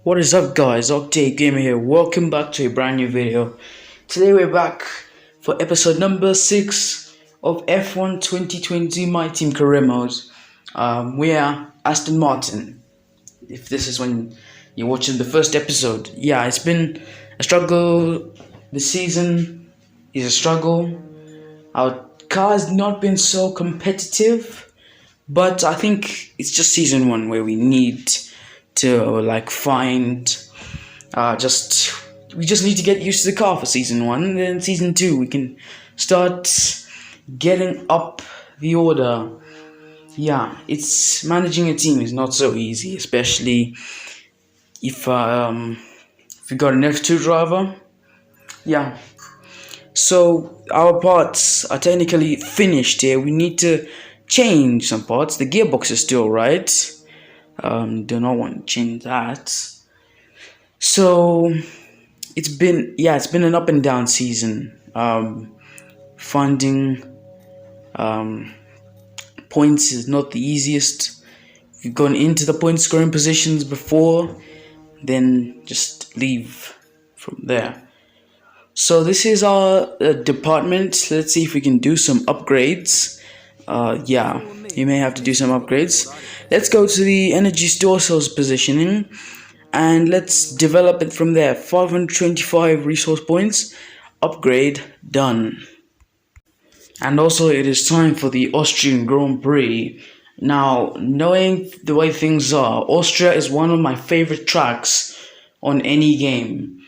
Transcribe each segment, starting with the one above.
What is up guys, Octave Gamer here, welcome back to a brand new video. Today we're back for episode number 6 of F1 2020 My Team Career Mode. We are Aston Martin, if this is when you're watching the first episode. Yeah, it's been a struggle, the season is a struggle. Our car has not been so competitive, but I think it's just season 1 where we need to find we just need to get used to the car for season 1, and then season 2 we can start getting up the order. Yeah, it's managing a team is not so easy, especially if we got an F2 driver. Yeah, so our parts are technically finished here. We need to change some parts. The gearbox is still right. Do not want to change that. So it's been an up and down season. Finding points is not the easiest. If you've gone into the point scoring positions before, then just leave from there. So this is our department. Let's see if we can do some upgrades. Yeah, you may have to do some upgrades. Let's go to the energy store cells positioning and let's develop it from there. 525 resource points, upgrade done. And also it is time for the Austrian Grand Prix. Now, knowing the way things are, Austria is one of my favorite tracks on any game.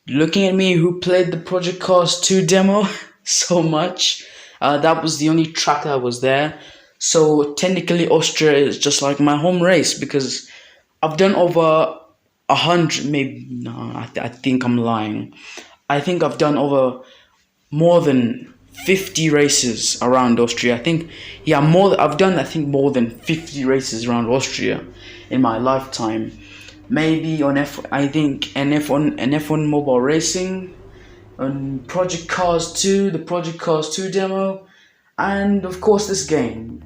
Looking at me, who played the Project Cars 2 demo so much, that was the only track that was there. So technically Austria is just like my home race, because I've done over 100, maybe, no, I think I'm lying. I think I've done over more than 50 races around Austria. I've done more than 50 races around Austria in my lifetime. Maybe on F1 mobile racing, on Project Cars 2, the Project Cars 2 demo, and of course this game.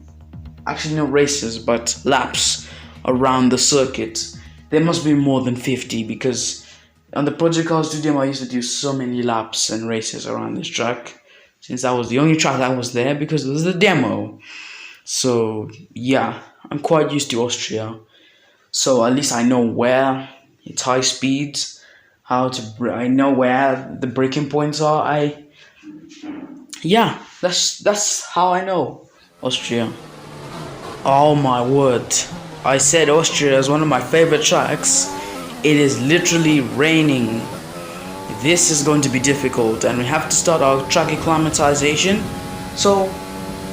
Actually no races, but laps around the circuit. There must be more than 50, because on the Project Cars 2 demo I used to do so many laps and races around this track, since that was the only track that was there because it was the demo. So yeah, I'm quite used to Austria. So at least I know where it's high speeds, I know where the braking points are. That's how I know Austria. Oh my word, I said Austria is one of my favorite tracks. It is literally raining. This is going to be difficult, and we have to start our track acclimatization. So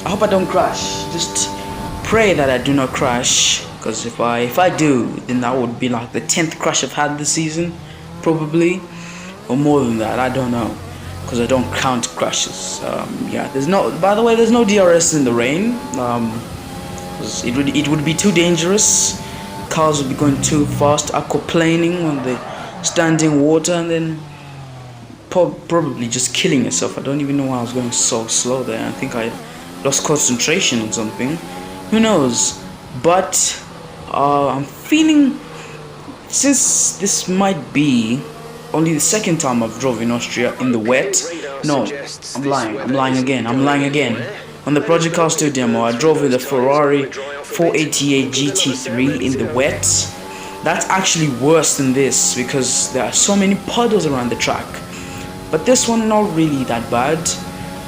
I hope I don't crash. Just pray that I do not crash, because if I do, then that would be like the 10th crash I've had this season, probably, or more than that. I don't know, because I don't count crashes. Yeah, there's no DRS in the rain. It would be too dangerous. Cars would be going too fast, aquaplaning on the standing water, and then probably just killing yourself. I don't even know why I was going so slow there. I think I lost concentration or something. Who knows? But I'm feeling, since this might be only the second time I've drove in Austria in the wet. No, I'm lying again. On the Project Cars 2 demo, I drove with a Ferrari 488 GT3 in the wet. That's actually worse than this, because there are so many puddles around the track. But this one, not really that bad.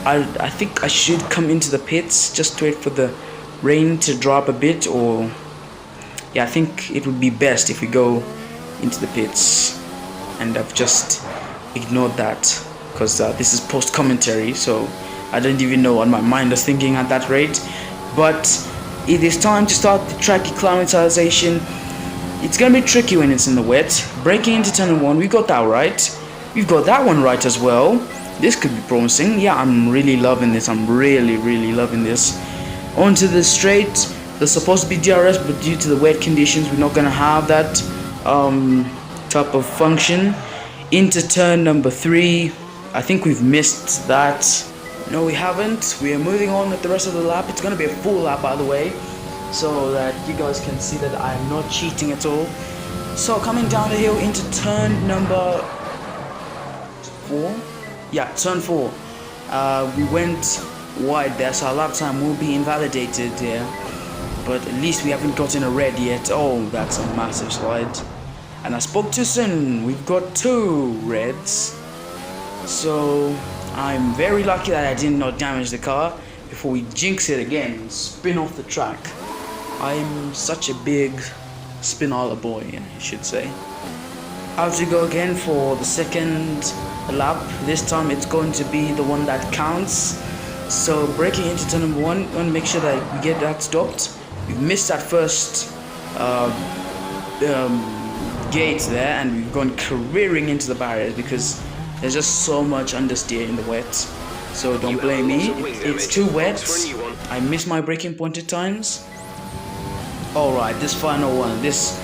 I think I should come into the pits just to wait for the rain to drop a bit, or yeah, I think it would be best if we go into the pits. And I've just ignored that, because this is post commentary, so I don't even know what my mind is thinking at that rate. But it is time to start the track acclimatization. It's gonna be tricky when it's in the wet. Breaking into turn 1, we got that right. We've got that one right as well. This could be promising. Yeah, I'm really loving this. I'm really loving this. Onto the straight. There's supposed to be DRS, but due to the wet conditions, we're not gonna have that type of function. Into turn number 3. I think we've missed that. No, we haven't. We are moving on with the rest of the lap. It's gonna be a full lap, by the way, so that you guys can see that I am not cheating at all. So coming down the hill into turn number 4. Yeah, turn 4. We went wide there, so our lap time will be invalidated there. But at least we haven't gotten a red yet. Oh, that's a massive slide. And I spoke too soon. We've got 2 reds. So I'm very lucky that I did not damage the car before we jinx it again and spin off the track. I'm such a big spinola boy, I should say. I have to go again for the second lap. This time it's going to be the one that counts. So braking into turn number 1, we want to make sure that we get that stopped. We've missed that first gate there, and we've gone careering into the barriers because there's just so much understeer in the wet. So don't blame me. It's too wet. I miss my braking point at times. Alright, this final one. This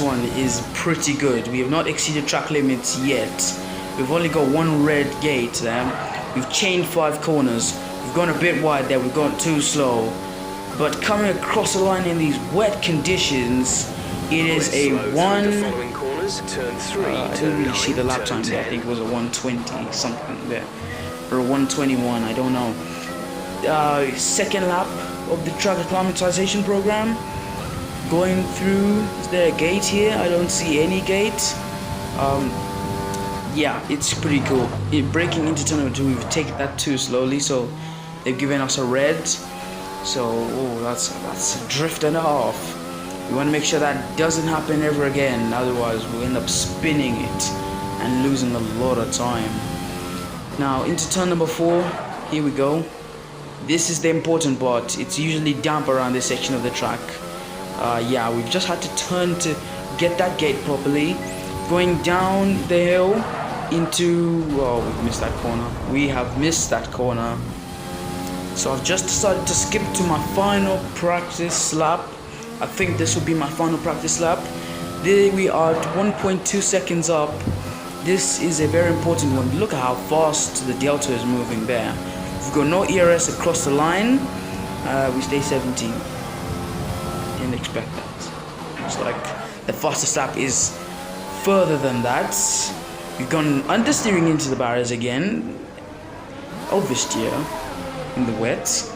one is pretty good. We have not exceeded track limits yet. We've only got 1 red gate there. We've chained 5 corners. We've gone a bit wide there. We've gone too slow. But coming across the line in these wet conditions, it is a 1. I didn't really see the lap time there. I think it was a 120 something there, or a 121. I don't know. Second lap of the track acclimatization program. Going through. Is there a gate here? I don't see any gate. Yeah, it's pretty cool. Braking into turn number 2, we've taken that too slowly, so they've given us a red. So, oh, that's a drift and a half. We want to make sure that doesn't happen ever again, otherwise we'll end up spinning it and losing a lot of time. Now, into turn number 4, here we go. This is the important part. It's usually damp around this section of the track. Yeah, we've just had to turn to get that gate properly. Going down the hill into... oh, we've missed that corner. We have missed that corner. So I've just decided to skip to my final practice lap. I think this will be my final practice lap. There we are at 1.2 seconds up. This is a very important one. Look at how fast the Delta is moving there. We've got no ERS across the line. We stay 17. Didn't expect that. It's like the fastest lap is further than that. We've gone understeering into the barriers again. Oversteer in the wet.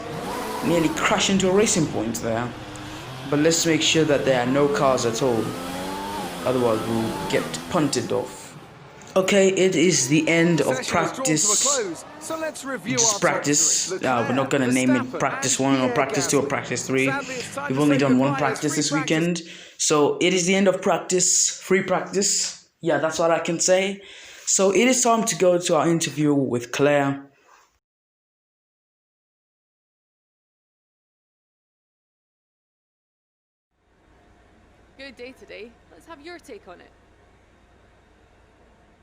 Nearly crashed into a racing point there. But let's make sure that there are no cars at all. Otherwise we'll get punted off. Okay, it is the end of practice. So let's review just practice. We're not going to name it practice 1 or practice 2 or practice 3. We've only done 1 practice this weekend. So it is the end of practice, free practice. Yeah, that's what I can say. So it is time to go to our interview with Claire. Good day today. Let's have your take on it.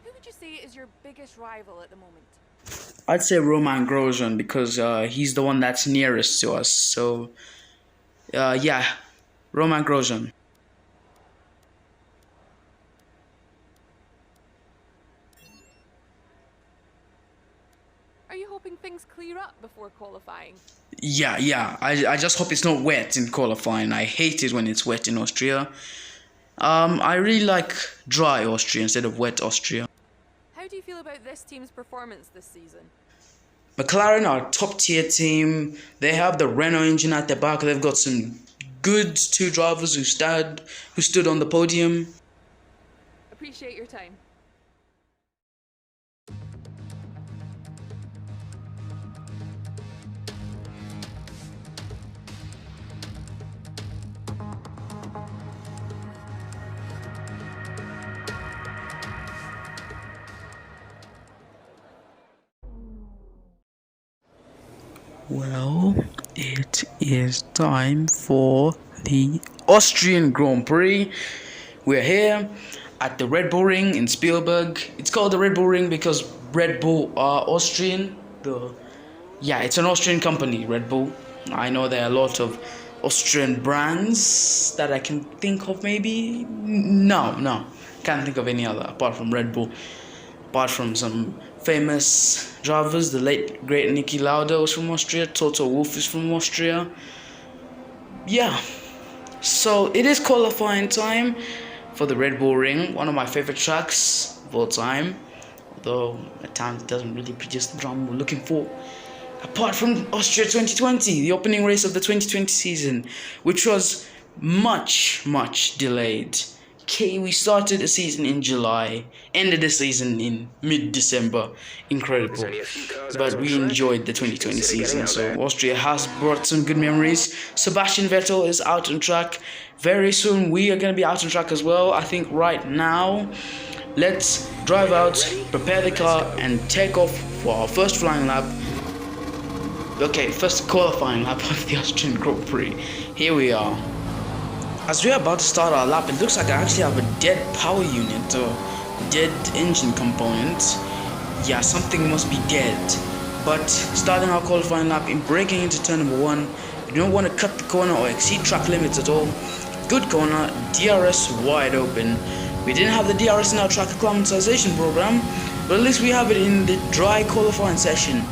Who would you say is your biggest rival at the moment? I'd say Roman Grosjean because he's the one that's nearest to us. So, yeah, Roman Grosjean. Are you hoping things clear up before qualifying? Yeah. I just hope it's not wet in qualifying. I hate it when it's wet in Austria. I really like dry Austria instead of wet Austria. How do you feel about this team's performance this season? McLaren are a top tier team. They have the Renault engine at the back. They've got some good 2 drivers who stood on the podium. Appreciate your time. Well, it is time for the Austrian Grand Prix. We're here at the Red Bull Ring in Spielberg. It's called the Red Bull Ring because Red Bull are Austrian. Yeah, it's an Austrian company, Red Bull. I know there are a lot of Austrian brands that I can think of maybe. No. Can't think of any other apart from Red Bull. Apart from some famous drivers, the late great Niki Lauda was from Austria, Toto Wolff is from Austria. Yeah, so it is qualifying time for the Red Bull Ring, one of my favorite tracks of all time. Although at times it doesn't really produce the drama we're looking for. Apart from Austria 2020, the opening race of the 2020 season, which was much delayed. Okay, we started the season in July, ended the season in mid-December. Incredible. But we enjoyed the 2020 season, so Austria has brought some good memories. Sebastian Vettel is out on track. Very soon we are going to be out on track as well. I think right now, let's drive out, prepare the car, and take off for our first flying lap. Okay, first qualifying lap of the Austrian Grand Prix. Here we are. As we're about to start our lap, it looks like I actually have a dead power unit or dead engine component. Yeah, something must be dead. But starting our qualifying lap in braking into turn number 1, we don't want to cut the corner or exceed track limits at all. Good corner, DRS wide open. We didn't have the DRS in our track acclimatization program, but at least we have it in the dry qualifying session.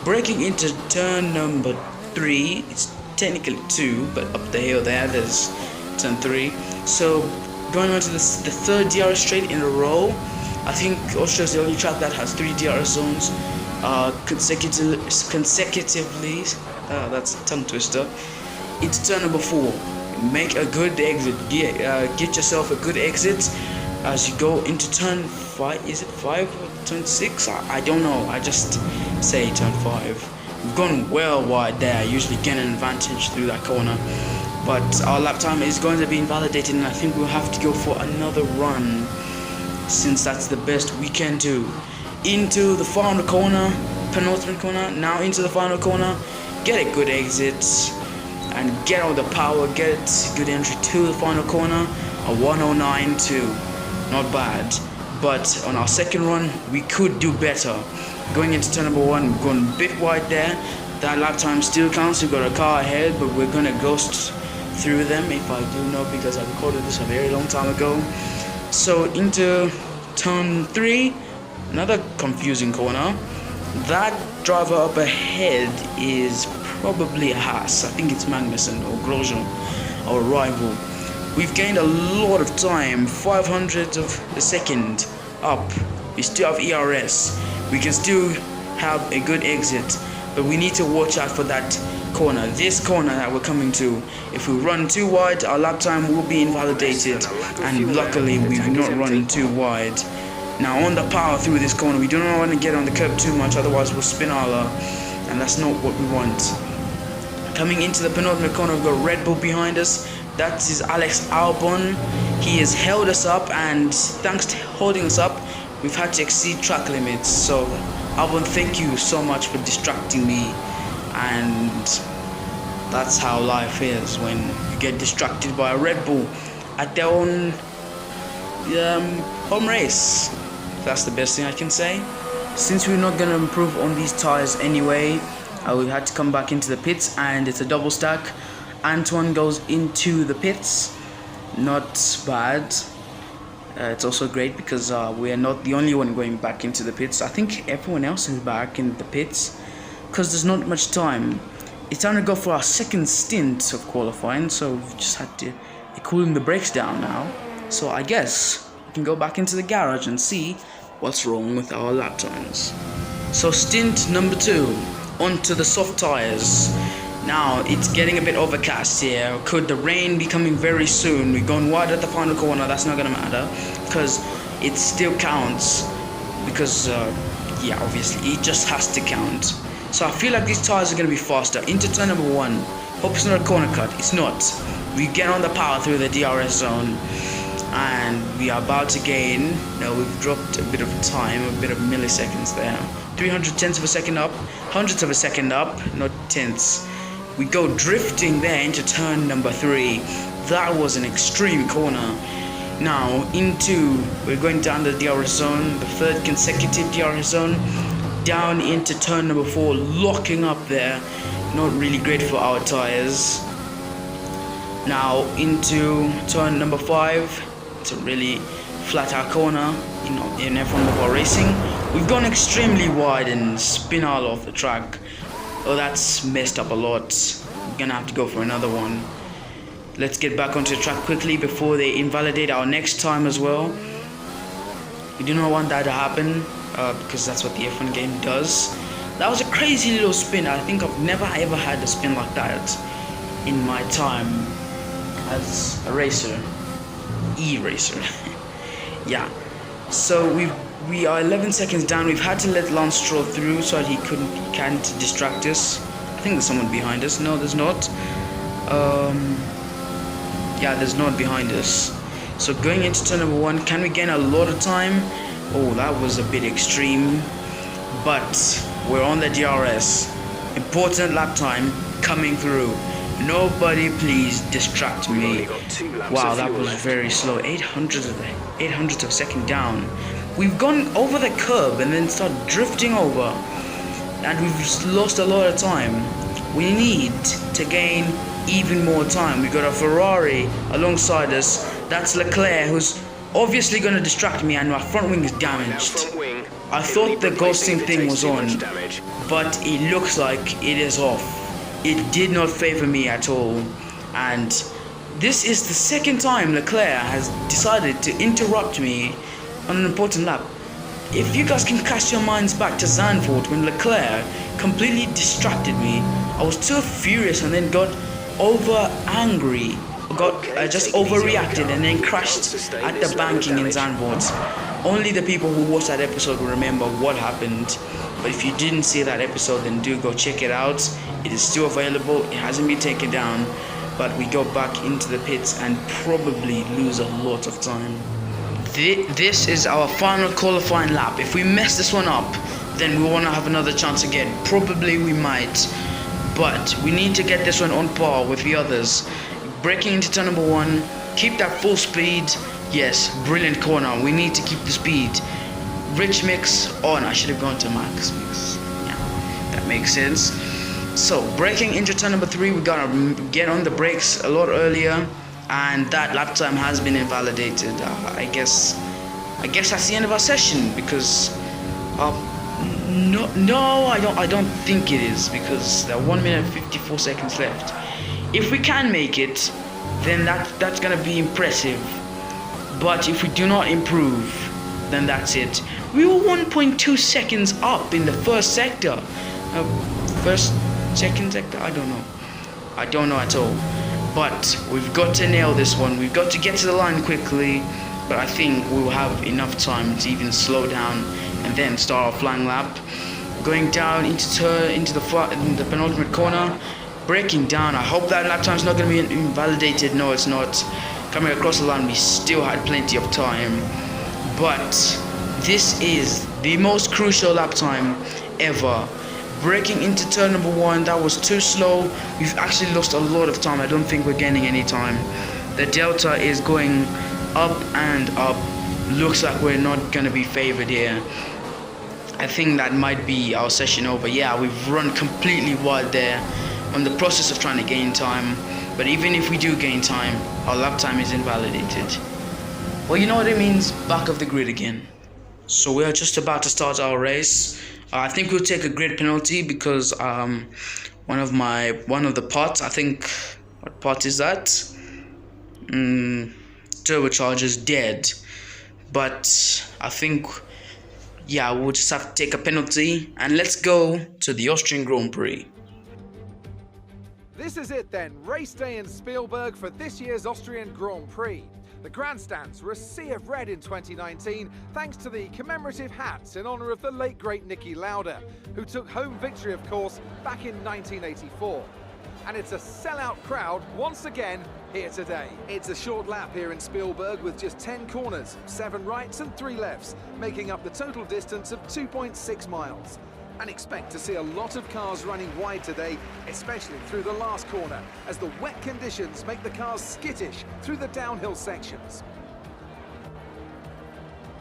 Braking into turn number 3, it's technically 2, but up the hill there's turn 3. So going on to the third DRS straight in a row. I think Austria is the only track that has 3 DRS zones consecutively. That's a tongue twister. Into turn number 4. Make a good exit. Get yourself a good exit as you go into turn 5. Is it 5 or turn 6? I don't know. I just say turn 5. We've gone well wide there. Usually get an advantage through that corner. But our lap time is going to be invalidated, and I think we'll have to go for another run, since that's the best we can do. Into the final corner, penultimate corner, now into the final corner. Get a good exit and get all the power, get good entry to the final corner. A 109.2, not bad. But on our second run, we could do better. Going into turn number 1, we're going a bit wide there. That lap time still counts. We've got a car ahead, but we're gonna ghost through them, if I do know, because I recorded this a very long time ago. So into turn 3, another confusing corner. That driver up ahead is probably a Haas. I think it's Magnussen or Grosjean, our rival. We've gained a lot of time, 500 of a second up. We still have ERS. We can still have a good exit, but we need to watch out for that corner, this corner that we're coming to. If we run too wide, our lap time will be invalidated, and luckily we've not run too wide. Now on the power through this corner, we do not want to get on the curb too much, otherwise we'll spin our and that's not what we want. Coming into the penultimate corner, we've got Red Bull behind us. That is Alex Albon. He has held us up, and thanks to holding us up, we've had to exceed track limits. So Albon, thank you so much for distracting me. And that's how life is when you get distracted by a Red Bull at their own home race. That's the best thing I can say. Since we're not going to improve on these tires anyway, we had to come back into the pits, and it's a double stack. Antoine goes into the pits. Not bad. It's also great because we are not the only one going back into the pits. I think everyone else is back in the pits because there's not much time. It's time to go for our second stint of qualifying, so we've just had to cooling the brakes down now. So I guess we can go back into the garage and see what's wrong with our lap times. So stint number 2, onto the soft tires. Now it's getting a bit overcast here. Could the rain be coming very soon? We're going wide at the final corner. That's not gonna matter because it still counts. Because yeah, obviously it just has to count. So I feel like these tires are gonna be faster. Into turn number 1. Hope it's not a corner cut. It's not. We get on the power through the DRS zone, and we are about to gain. No, we've dropped a bit of time, a bit of milliseconds there. 300 tenths of a second up, hundredths of a second up, not tenths. We go drifting there into turn number 3. That was an extreme corner. Now we're going down the DRS zone, the third consecutive DRS zone, down into turn number 4, locking up there. Not really great for our tires. Now into turn number 5. It's a really flat out corner, in F1 mobile racing. We've gone extremely wide and spin all off the track. Oh, that's messed up a lot. We're gonna have to go for another one. let's get back onto the track quickly before they invalidate our next time as well. We do not want that to happen because that's what the F1 game does. That was a crazy little spin. I think I've never ever had a spin like that in my time as a racer, e-racer. Yeah. So we are 11 seconds down. We've had to let Lance Stroll through so that he can't distract us. I think there's someone behind us. No, there's not. Yeah, there's not behind us. So going into turn number 1, can we gain a lot of time? Oh, that was a bit extreme. But we're on the DRS. Important lap time coming through. Nobody please distract me. Wow, that was very slow. 800th of a second down. We've gone over the curb and then started drifting over. And we've lost a lot of time. We need to gain even more time. We've got a Ferrari alongside us. That's Leclerc, who's obviously going to distract me, and my front wing is damaged. I thought the ghosting thing was on, but it looks like it is off. It did not favor me at all. And this is the second time Leclerc has decided to interrupt me on an important lap. If you guys can cast your minds back to Zandvoort when Leclerc completely distracted me, I was too furious and then got over angry, just overreacted and then crashed at the banking in Zandvoort. Only the people who watched that episode will remember what happened. But if you didn't see that episode, then do go check it out. It is still available. It hasn't been taken down. But we go back into the pits and probably lose a lot of time. This is our final qualifying lap. If we mess this one up, then we want to have another chance again. Probably we might, but we need to get this one on par with the others. Braking into turn number 1, keep that full speed. Yes, brilliant corner. We need to keep the speed. Rich mix on. I should have gone to max mix. Yeah, that makes sense. So braking into turn number 3, we gotta get on the brakes a lot earlier. And that lap time has been invalidated. I guess that's the end of our session because no, I don't think it is, because there are 1 minute and 54 seconds left. If we can make it, then that's gonna be impressive. But if we do not improve, then that's it. We were 1.2 seconds up in the first sector. Second sector? I don't know at all. But we've got to nail this one. We've got to get to the line quickly. But I think we will have enough time to even slow down and then start our flying lap. Going down into the penultimate corner. Braking down. I hope that lap time is not going to be invalidated. No, it's not. Coming across the line, we still had plenty of time. But this is the most crucial lap time ever. Braking into turn number 1, that was too slow. We've actually lost a lot of time. I don't think we're gaining any time. The delta is going up and up. Looks like we're not going to be favored here. I think that might be our session over. Yeah, we've run completely wide there on the process of trying to gain time. But even if we do gain time, our lap time is invalidated. Well, you know what it means? Back of the grid again. So we are just about to start our race. I think we'll take a grid penalty because one of the parts, I think, what part is that? Turbocharger's dead. But I think, yeah, we'll just have to take a penalty. And let's go to the Austrian Grand Prix. This is it then, race day in Spielberg for this year's Austrian Grand Prix. The grandstands were a sea of red in 2019 thanks to the commemorative hats in honour of the late great Niki Lauda, who took home victory of course back in 1984. And it's a sellout crowd once again here today. It's a short lap here in Spielberg with just 10 corners, 7 rights and 3 lefts, making up the total distance of 2.6 miles. And expect to see a lot of cars running wide today, especially through the last corner, as the wet conditions make the cars skittish through the downhill sections.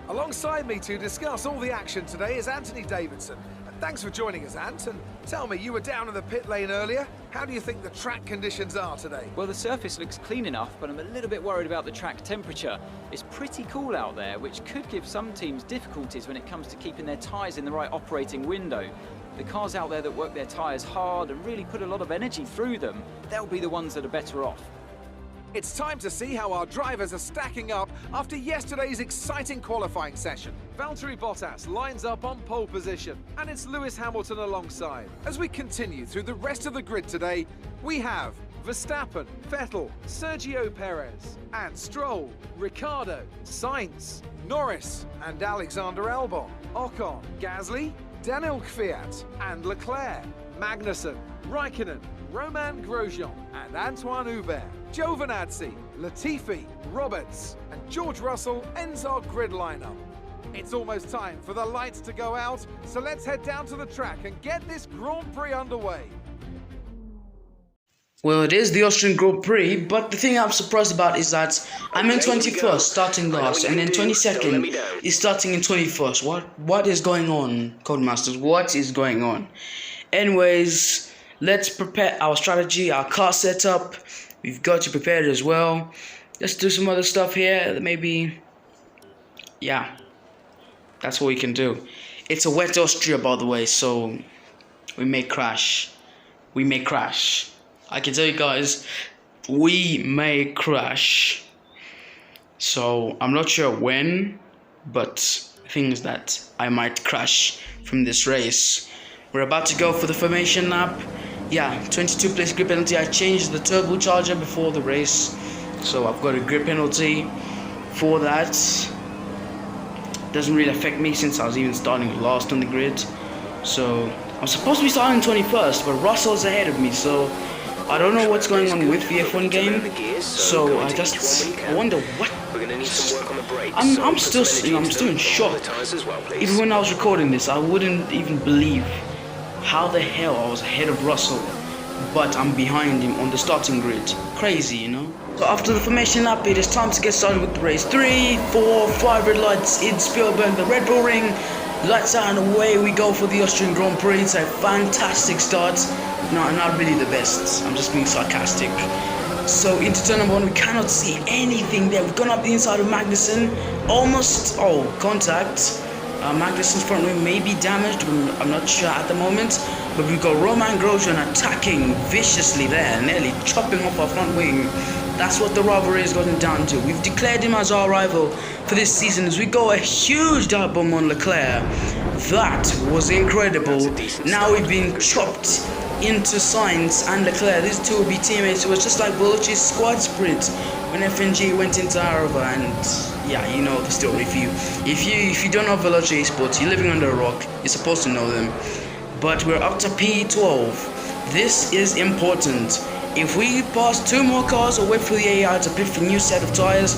Alongside me to discuss all the action today is Anthony Davidson. Thanks for joining us, Ant, and tell me, you were down in the pit lane earlier. How do you think the track conditions are today? Well, the surface looks clean enough, but I'm a little bit worried about the track temperature. It's pretty cool out there, which could give some teams difficulties when it comes to keeping their tyres in the right operating window. The cars out there that work their tyres hard and really put a lot of energy through them, they'll be the ones that are better off. It's time to see how our drivers are stacking up after yesterday's exciting qualifying session. Valtteri Bottas lines up on pole position, and it's Lewis Hamilton alongside. As we continue through the rest of the grid today, we have Verstappen, Vettel, Sergio Perez, and Stroll, Ricciardo, Sainz, Norris, and Alexander Albon, Ocon, Gasly, Daniel Kvyat, and Leclerc, Magnussen, Raikkonen, Romain Grosjean, and Antoine Hubert, Giovinazzi, Latifi, Roberts, and George Russell ends our grid lineup. It's almost time for the lights to go out, so let's head down to the track and get this Grand Prix underway. Well, it is the Austrian Grand Prix, but the thing I'm surprised about is that I'm in 21st, starting last, and then 22nd is starting in 21st. What is going on, Codemasters? What is going on? Anyways, let's prepare our strategy, our car setup. We've got to prepare it as well. Let's do some other stuff here. Maybe, yeah, that's what we can do. It's a wet Austria, by the way, so we may crash. We may crash. I can tell you guys, we may crash. So I'm not sure when, but the thing is that I might crash from this race. We're about to go for the formation lap. Yeah, 22 place grip penalty. I changed the turbocharger before the race, so I've got a grip penalty for that. Doesn't really affect me since I was even starting last on the grid. So I'm supposed to be starting 21st, but Russell's ahead of me, so I don't know what's going on with the F1 game. So I wonder what. I'm still in shock. Even when I was recording this, I wouldn't even believe how the hell I was ahead of Russell, but I'm behind him on the starting grid. Crazy, you know? So after the formation lap, it is time to get started with the race. 3, 4, 5 red lights in Spielberg, the Red Bull Ring. Lights out and away we go for the Austrian Grand Prix. It's a fantastic start. No, not really the best. I'm just being sarcastic. So into turn number 1, we cannot see anything there. We've gone up the inside of Magnussen. Almost, contact. Magnussen's front wing may be damaged, I'm not sure at the moment, but we've got Romain Grosjean attacking viciously there, nearly chopping off our front wing. That's what the rivalry has gotten down to. We've declared him as our rival for this season as we go a huge dive bomb on Leclerc. That was incredible. Now we've been chopped into Sainz and Leclerc. These two will be teammates. It was just like Veloce's squad sprint when FNG went into Arava, and yeah, you know the story. If you don't know Veloce Sports, you're living under a rock. You're supposed to know them. But we're up to P12. This is important. If we pass 2 more cars or wait for the AI to pick a new set of tires,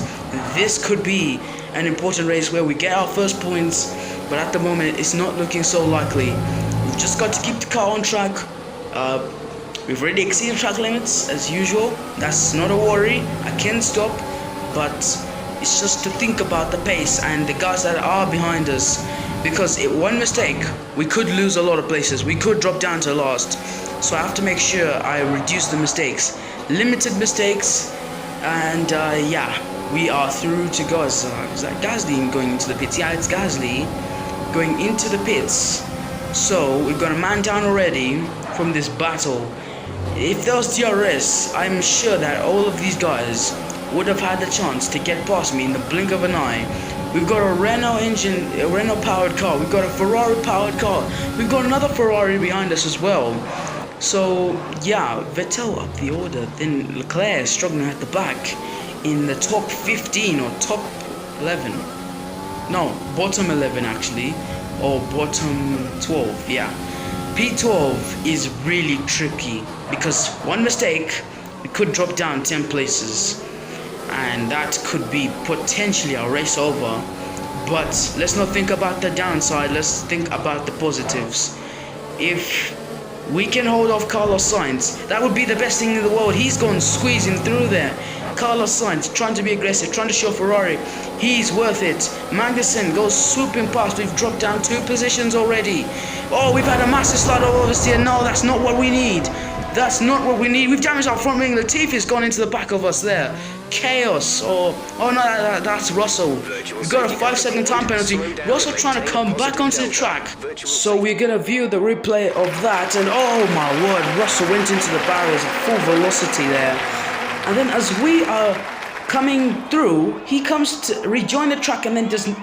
this could be an important race where we get our first points. But at the moment, it's not looking so likely. We've just got to keep the car on track. We've already exceeded track limits as usual. That's not a worry. I can stop, but it's just to think about the pace and the guys that are behind us, because one mistake we could lose a lot of places. We could drop down to last, so I have to make sure I reduce the mistakes, limited mistakes. And yeah, we are through to guys. Is that Gasly going into the pits? Yeah, it's Gasly going into the pits. So we've got a man down already from this battle. If there was DRS, I'm sure that all of these guys would have had the chance to get past me in the blink of an eye. We've got a Renault powered car. We've got a Ferrari powered car. We've got another Ferrari behind us as well. So yeah, Vettel up the order. Then Leclerc struggling at the back in the top 15 or top 11. No, bottom 11 actually, or bottom 12. Yeah. P12 is really tricky because one mistake, we could drop down 10 places, and that could be potentially our race over. But let's not think about the downside, let's think about the positives. If we can hold off Carlos Sainz, that would be the best thing in the world. He's gone squeezing through there. Carlos Sainz trying to be aggressive, trying to show Ferrari he's worth it. Magnussen goes swooping past. We've dropped down 2 positions already. Oh, we've had a massive slide over this here. No, that's not what we need. That's not what we need. We've damaged our front wing. Latifi's gone into the back of us there. Chaos. Oh no, that's Russell. We've got a 5-second time penalty. Russell trying to come back onto the track. So we're gonna view the replay of that, and oh my word, Russell went into the barriers at full velocity there. And then as we are coming through, he comes to rejoin the track and then doesn't.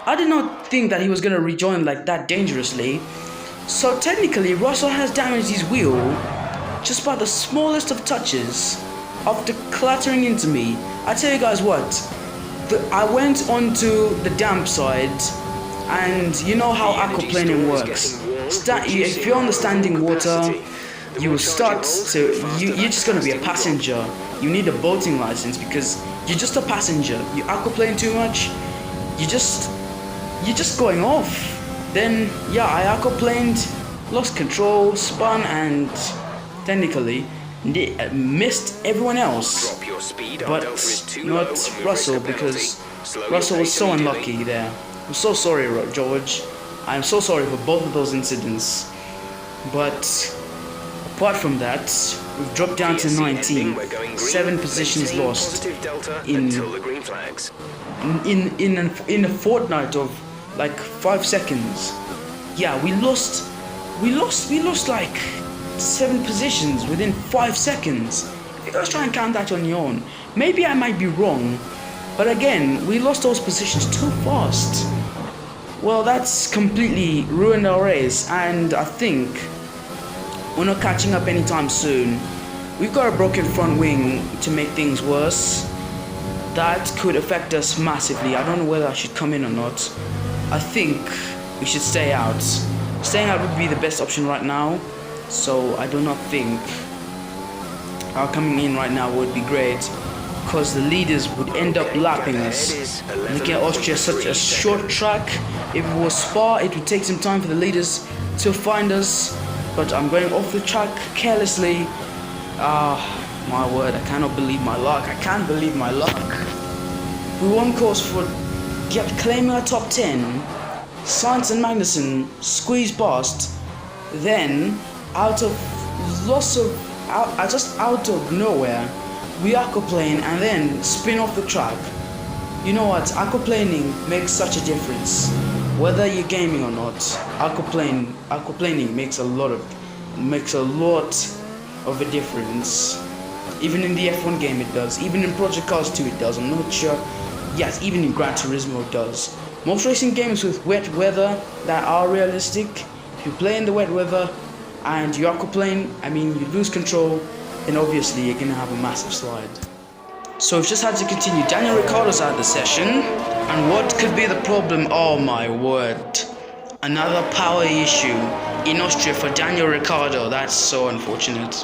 I did not think that he was going to rejoin like that dangerously. So technically, Russell has damaged his wheel just by the smallest of touches after clattering into me. I tell you guys what, I went onto the damp side, and you know how aquaplaning works. If you're on the standing water, you will start to, you're just going to be a passenger. You need a boating license because you're just a passenger. You aquaplane too much, you're just going off. Then yeah, I aquaplaned, lost control, spun, and technically missed everyone else, but not Russell, because Russell was so unlucky there. I'm so sorry, George. I'm so sorry for both of those incidents. But apart from that, we've dropped down to 19. 7 positions lost in a fortnight of like 5 seconds. Yeah, we lost like 7 positions within 5 seconds. If you guys try and count that on your own, maybe I might be wrong, but again, we lost those positions too fast. Well, that's completely ruined our race, and I think we're not catching up anytime soon. We've got a broken front wing to make things worse. That could affect us massively. I don't know whether I should come in or not. I think we should stay out. Staying out would be the best option right now. So I do not think our coming in right now would be great, because the leaders would end up lapping us. Looking at Austria, such a short track. If it was Spa, it would take some time for the leaders to find us. But I'm going off the track carelessly. My word, I cannot believe my luck. I can't believe my luck. We won course for claiming a top 10. Sainz and Magnussen squeezed past. Then, out of nowhere, we aquaplane and then spin off the track. You know what? Aquaplaning makes such a difference. Whether you're gaming or not, aquaplaning makes a lot of a difference. Even in the F1 game it does. Even in Project Cars 2 it does. I'm not sure. Yes, even in Gran Turismo it does. Most racing games with wet weather that are realistic, if you play in the wet weather and you aquaplane, you lose control, then obviously you're gonna have a massive slide. So we've just had to continue. Daniel Ricciardo's out of the session, and what could be the problem? Oh my word. Another power issue in Austria for Daniel Ricciardo. That's so unfortunate.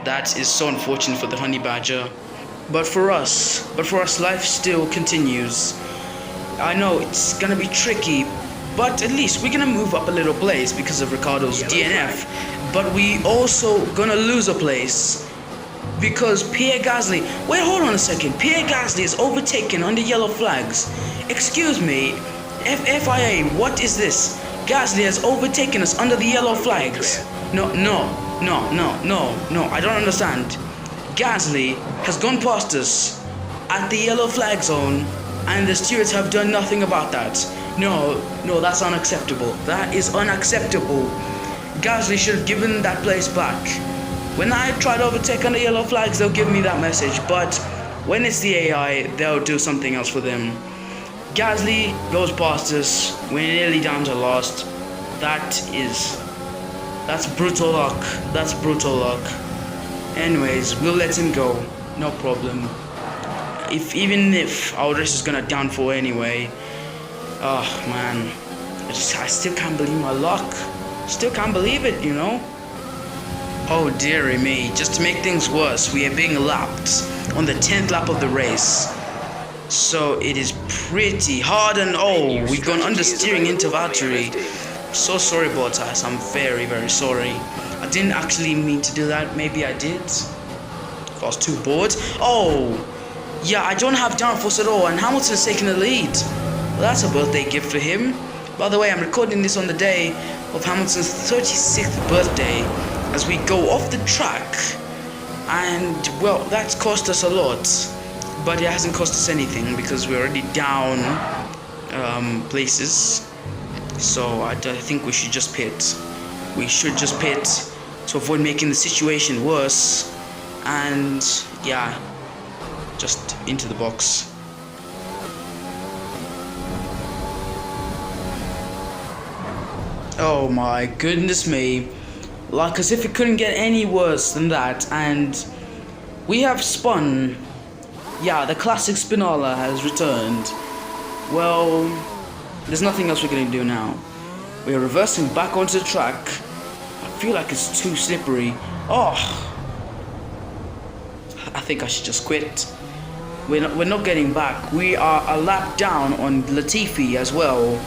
That is so unfortunate for the Honey Badger. But for us, life still continues. I know it's gonna be tricky, but at least we're gonna move up a little place because of Ricciardo's DNF. But we also gonna lose a place because Pierre Gasly. Wait, hold on a second. Pierre Gasly is overtaken under yellow flags. Excuse me, FIA. What is this? Gasly has overtaken us under the yellow flags. No. I don't understand. Gasly has gone past us at the yellow flag zone, and the stewards have done nothing about that. No, that's unacceptable. That is unacceptable. Gasly should have given that place back. When I try to overtake under yellow flags, they'll give me that message, but when it's the AI, they'll do something else for them. Gasly goes past us. We're nearly down to last. That's brutal luck. That's brutal luck. Anyways, we'll let him go. No problem. Even if our race is gonna downfall anyway. Oh man, I still can't believe my luck. Still can't believe it, you know. Oh dearie me. Just to make things worse, we are being lapped on the 10th lap of the race. So it is pretty hard, and we've gone understeering into Valtteri. So sorry, Bottas. I'm very, very sorry. I didn't actually mean to do that. Maybe I did. I was too bored. Yeah, I don't have downforce at all, and Hamilton's taking the lead. Well, that's a birthday gift for him. By the way, I'm recording this on the day of Hamilton's 36th birthday as we go off the track. And, well, that's cost us a lot. But it hasn't cost us anything because we're already down places. So I think we should just pit. We should just pit to avoid making the situation worse. And yeah, just into the box. Oh my goodness me. Like as if it couldn't get any worse than that. And we have spun. Yeah, the classic spinola has returned. Well, there's nothing else we're gonna do now. We're reversing back onto the track. I feel like it's too slippery. Oh, I think I should just quit. We're not getting back. We are a lap down on Latifi as well.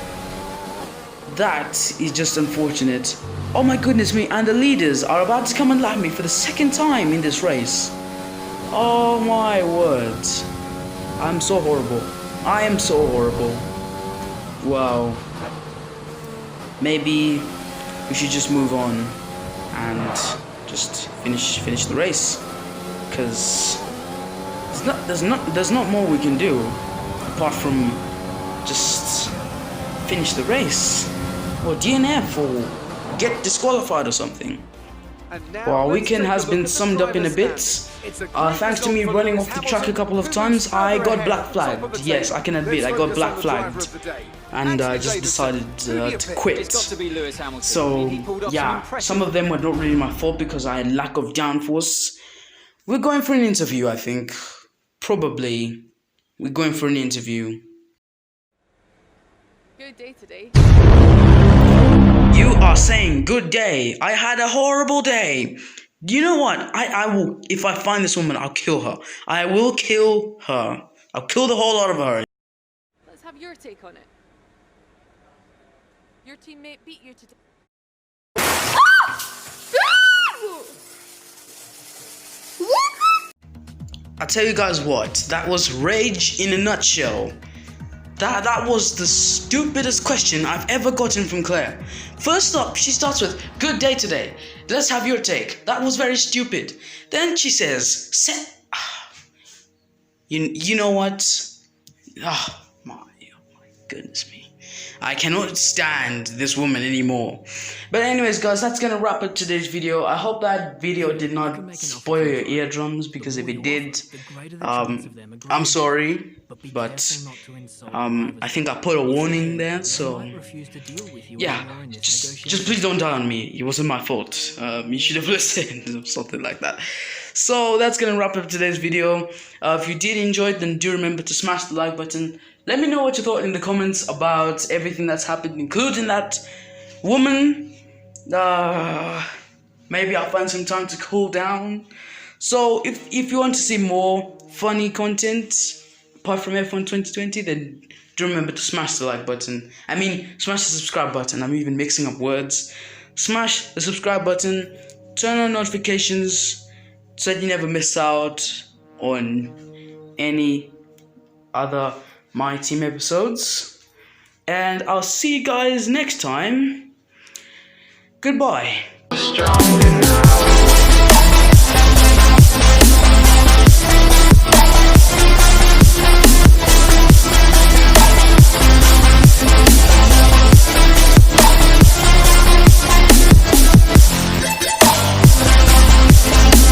That is just unfortunate. Oh my goodness me, and the leaders are about to come and lap me for the second time in this race. Oh my word. I'm so horrible. I am so horrible. Wow. Maybe we should just move on and just finish the race. Cause there's not more we can do apart from just finish the race. Or DNF or get disqualified or something. Well, our weekend has been summed up in a bit. Thanks to me running off the track a couple of times, I got black flagged. Yes, I can admit, I got black flagged. And I just decided to quit. So, yeah, some of them were not really my fault because I had lack of downforce. We're going for an interview, I think. Probably. We're going for an interview. Good day today. You are saying good day. I had a horrible day. You know what? I will, if I find this woman, I'll kill her. I will kill her. I'll kill the whole lot of her. Let's have your take on it. Your teammate beat you today. I tell you guys what, that was rage in a nutshell. That was the stupidest question I've ever gotten from Claire. First up, she starts with, good day today. Let's have your take. That was very stupid. Then she says, you know what? Oh my goodness me. I cannot stand this woman anymore. But anyways guys, that's gonna wrap up today's video. I hope that video did not spoil your eardrums, because if it did, I'm sorry. But I think I put a warning there, so yeah, just please don't die on me. It wasn't my fault. You should have listened or something like that. So that's gonna wrap up today's video. If you did enjoy it, then do remember to smash the like button. Let me know what you thought in the comments about everything that's happened, including that woman. Maybe I'll find some time to cool down. So if you want to see more funny content apart from F1 2020, then do remember to smash the like button. I mean, smash the subscribe button. I'm even mixing up words. Smash the subscribe button. Turn on notifications so that you never miss out on any other My Team episodes. And I'll see you guys next time. Goodbye.